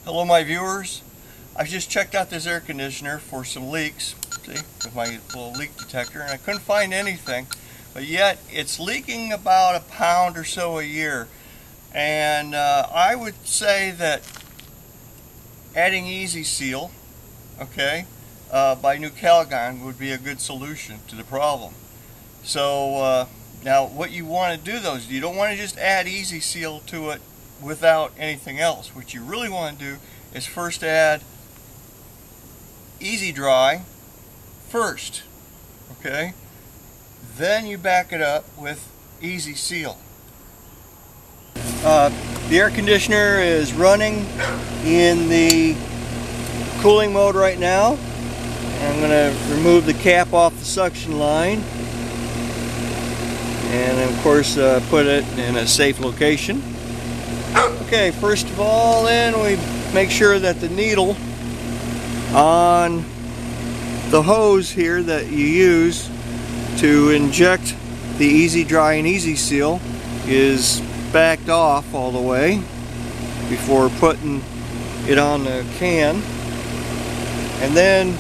Hello my viewers. I've just checked out this air conditioner for some leaks, see, with my little leak detector, and I couldn't find anything, but yet it's leaking about a pound or so a year. And I would say that adding EasySeal, okay, by Nu-Calgon would be a good solution to the problem. So now what you want to do though is you don't want to just add EasySeal to it without anything else. What you really want to do is first add EasyDry first, okay? Then you back it up with EasySeal. The air conditioner is running in the cooling mode right now. I'm going to remove the cap off the suction line and of course put it in a safe location. Okay, first of all then we make sure that the needle on the hose here that you use to inject the EasyDry and EasySeal is backed off all the way before putting it on the can. And then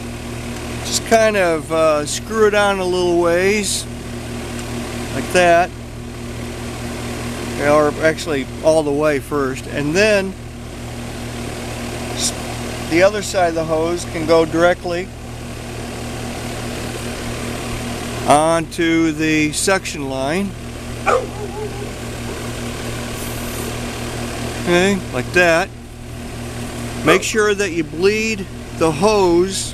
just kind of screw it on a little ways like that, or actually all the way first, and then the other side of the hose can go directly onto the suction line. Okay, like that. Make sure that you bleed the hose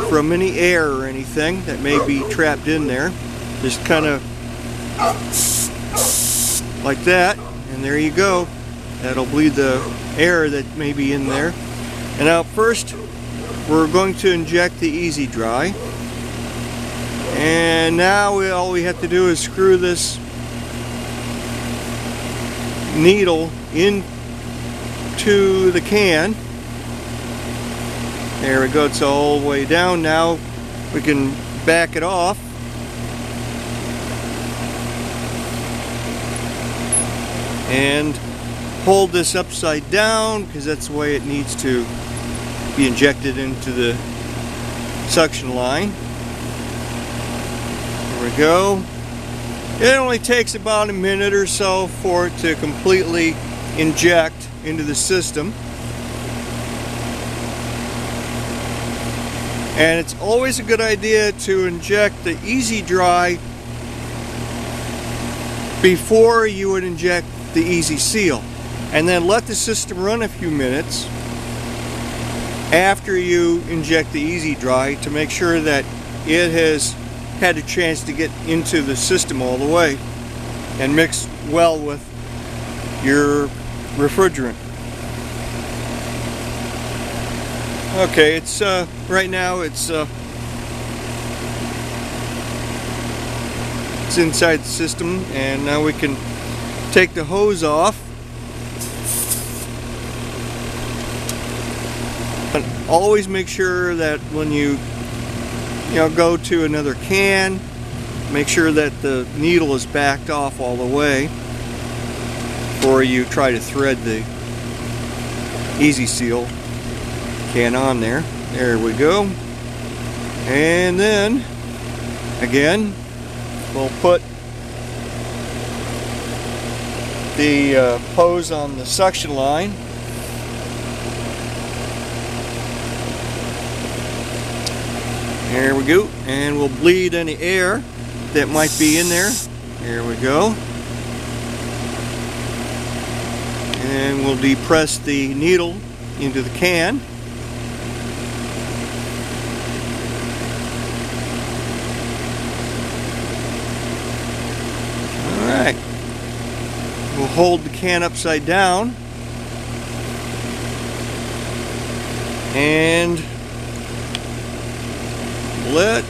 from any air or anything that may be trapped in there. Just kind of like that, and there you go. That'll bleed the air that may be in there. And now first we're going to inject the EasyDry, and now all we have to do is screw this needle into the can. There we go, it's all the way down. Now we can back it off. And hold this upside down because that's the way it needs to be injected into the suction line. There we go. It only takes about a minute or so for it to completely inject into the system. And it's always a good idea to inject the EasyDry before you would inject the EasySeal, and then let the system run a few minutes after you inject the EasyDry to make sure that it has had a chance to get into the system all the way and mix well with your refrigerant. Okay, it's right now it's inside the system, and now we can take the hose off. And always make sure that when you go to another can, make sure that the needle is backed off all the way before you try to thread the EasySeal can on there. There we go. And then again we'll put the hose on the suction line. There we go, and we'll bleed any air that might be in there. There we go. And we'll depress the needle into the can. Alright. We'll hold the can upside down and let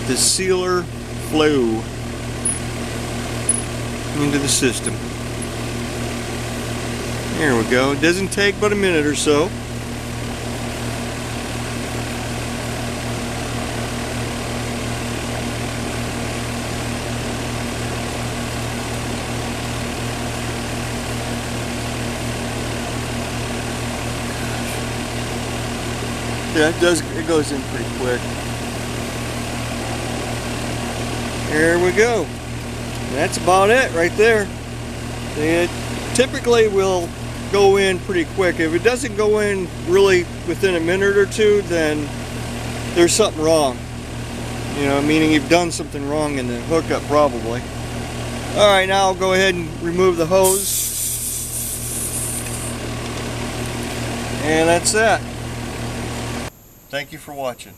the sealer flow into the system. There we go. It doesn't take but a minute or so. Yeah, it goes in pretty quick. There we go. That's about it right there. It typically will go in pretty quick. If it doesn't go in really within a minute or two, then there's something wrong. You know, meaning you've done something wrong in the hookup probably. Alright, now I'll go ahead and remove the hose. And that's that. Thank you for watching.